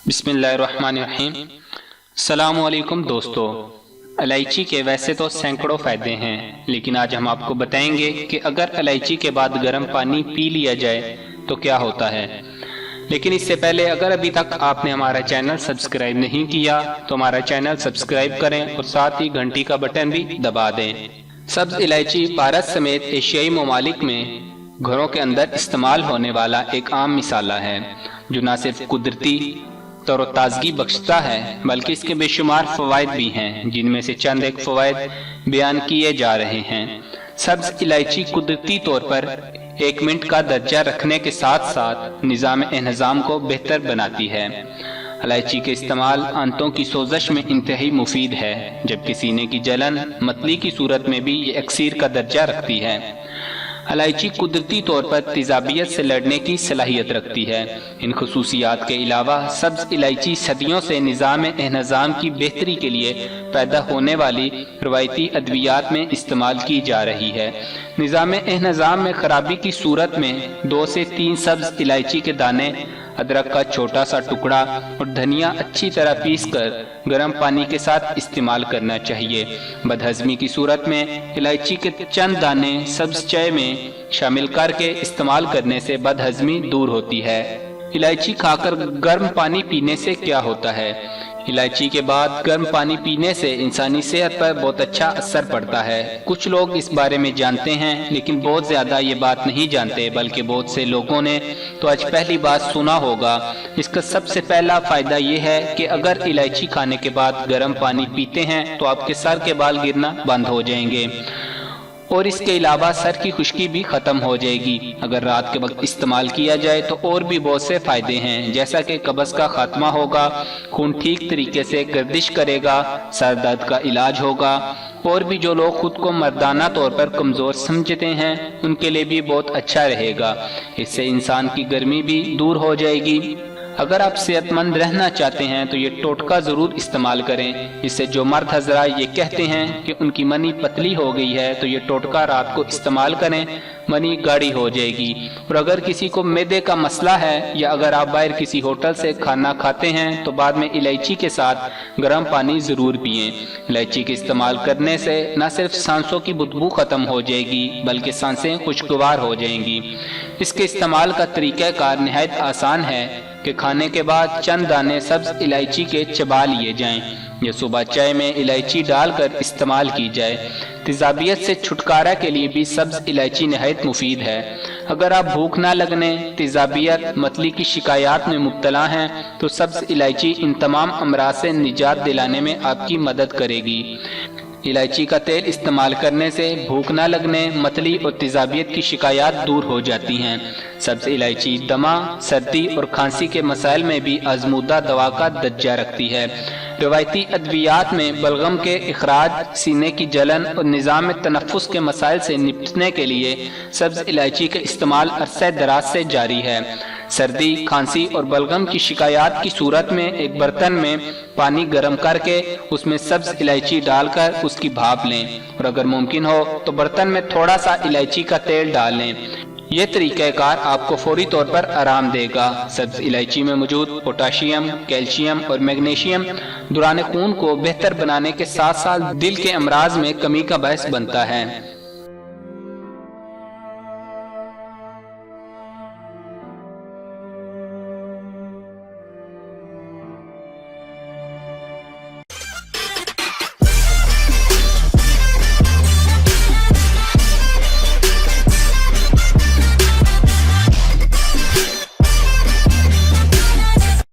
بسم اللہ الرحمن الرحیم۔ السلام علیکم دوستو۔ الائچی کے ویسے تو سینکڑوں فائدے ہیں، لیکن آج ہم آپ کو بتائیں گے کہ اگر الائچی کے بعد گرم پانی پی لیا جائے تو کیا ہوتا ہے۔ لیکن اس سے پہلے اگر ابھی تک آپ نے ہمارا چینل سبسکرائب نہیں کیا تو ہمارا چینل سبسکرائب کریں اور ساتھ ہی گھنٹی کا بٹن بھی دبا دیں۔ سبز الائچی بھارت سمیت ایشیائی ممالک میں گھروں کے اندر استعمال ہونے والا ایک عام مسالہ ہے، جو نہ صرف قدرتی تر و تازگی بخشتا ہے بلکہ اس کے بے شمار فوائد بھی ہیں، جن میں سے چند ایک فوائد بیان کیے جا رہے ہیں۔ سبز الائچی قدرتی طور پر 1 منٹ کا درجہ رکھنے کے ساتھ ساتھ نظام انہضام کو بہتر بناتی ہے۔ الائچی کے استعمال آنتوں کی سوزش میں انتہائی مفید ہے، جبکہ سینے کی جلن متلی کی صورت میں بھی یہ اکسیر کا درجہ رکھتی ہے۔ الائچی قدرتی طور پر تیزابیت سے لڑنے کی صلاحیت رکھتی ہے۔ ان خصوصیات کے علاوہ سبز الائچی صدیوں سے نظام انہضام کی بہتری کے لیے پیدا ہونے والی روایتی ادویات میں استعمال کی جا رہی ہے۔ نظام انہضام میں خرابی کی صورت میں 2 سے 3 سبز الائچی کے دانے، ادرک کا چھوٹا سا ٹکڑا اور دھنیا اچھی طرح پیس کر گرم پانی کے ساتھ استعمال کرنا چاہیے۔ بدہضمی کی صورت میں الائچی کے چند دانے سبز چائے میں شامل کر کے استعمال کرنے سے بدہضمی دور ہوتی ہے۔ الائچی کھا کر گرم پانی پینے سے کیا ہوتا ہے؟ الائچی کے بعد گرم پانی پینے سے انسانی صحت پر بہت اچھا اثر پڑتا ہے۔ کچھ لوگ اس بارے میں جانتے ہیں، لیکن بہت زیادہ یہ بات نہیں جانتے، بلکہ بہت سے لوگوں نے تو آج پہلی بات سنا ہوگا۔ اس کا سب سے پہلا فائدہ یہ ہے کہ اگر الائچی کھانے کے بعد گرم پانی پیتے ہیں تو آپ کے سر کے بال گرنا بند ہو جائیں گے، اور اس کے علاوہ سر کی خشکی بھی ختم ہو جائے گی۔ اگر رات کے وقت استعمال کیا جائے تو اور بھی بہت سے فائدے ہیں، جیسا کہ قبض کا خاتمہ ہوگا، خون ٹھیک طریقے سے گردش کرے گا، سر درد کا علاج ہوگا، اور بھی جو لوگ خود کو مردانہ طور پر کمزور سمجھتے ہیں ان کے لیے بھی بہت اچھا رہے گا۔ اس سے انسان کی گرمی بھی دور ہو جائے گی۔ اگر آپ صحت مند رہنا چاہتے ہیں تو یہ ٹوٹکا ضرور استعمال کریں۔ اس سے جو مرد حضرات یہ کہتے ہیں کہ ان کی منی پتلی ہو گئی ہے تو یہ ٹوٹکا رات کو استعمال کریں، منی گاڑھی ہو جائے گی۔ اور اگر کسی کو معدے کا مسئلہ ہے یا اگر آپ باہر کسی ہوٹل سے کھانا کھاتے ہیں تو بعد میں الائچی کے ساتھ گرم پانی ضرور پئیں۔ الائچی کے استعمال کرنے سے نہ صرف سانسوں کی بدبو ختم ہو جائے گی بلکہ سانسیں خوشگوار ہو جائیں گی۔ اس کے استعمال کا طریقہ کار نہایت آسان ہے کہ کھانے کے بعد چند دانے سبز الائچی کے چبا لیے جائیں یا صبح چائے میں الائچی ڈال کر استعمال کی جائے۔ تیزابیت سے چھٹکارا کے لیے بھی سبز الائچی نہایت مفید ہے۔ اگر آپ بھوک نہ لگنے، تیزابیت، متلی کی شکایات میں مبتلا ہیں تو سبز الائچی ان تمام امراض سے نجات دلانے میں آپ کی مدد کرے گی۔ الائچی کا تیل استعمال کرنے سے بھوک نہ لگنے، متلی اور تیزابیت کی شکایات دور ہو جاتی ہیں۔ سبز الائچی دمہ، سردی اور کھانسی کے مسائل میں بھی آزمودہ دوا کا درجہ رکھتی ہے۔ روایتی ادویات میں بلغم کے اخراج، سینے کی جلن اور نظام تنفس کے مسائل سے نپٹنے کے لیے سبز الائچی کا استعمال عرصہ دراز سے جاری ہے۔ سردی، کھانسی اور بلغم کی شکایات کی صورت میں ایک برتن میں پانی گرم کر کے اس میں سبز الائچی ڈال کر اس کی بھاپ لیں، اور اگر ممکن ہو تو برتن میں تھوڑا سا الائچی کا تیل ڈال لیں۔ یہ طریقہ کار آپ کو فوری طور پر آرام دے گا۔ سبز الائچی میں موجود پوٹاشیم، کیلشیم اور میگنیشیم دوران خون کو بہتر بنانے کے ساتھ ساتھ دل کے امراض میں کمی کا باعث بنتا ہے۔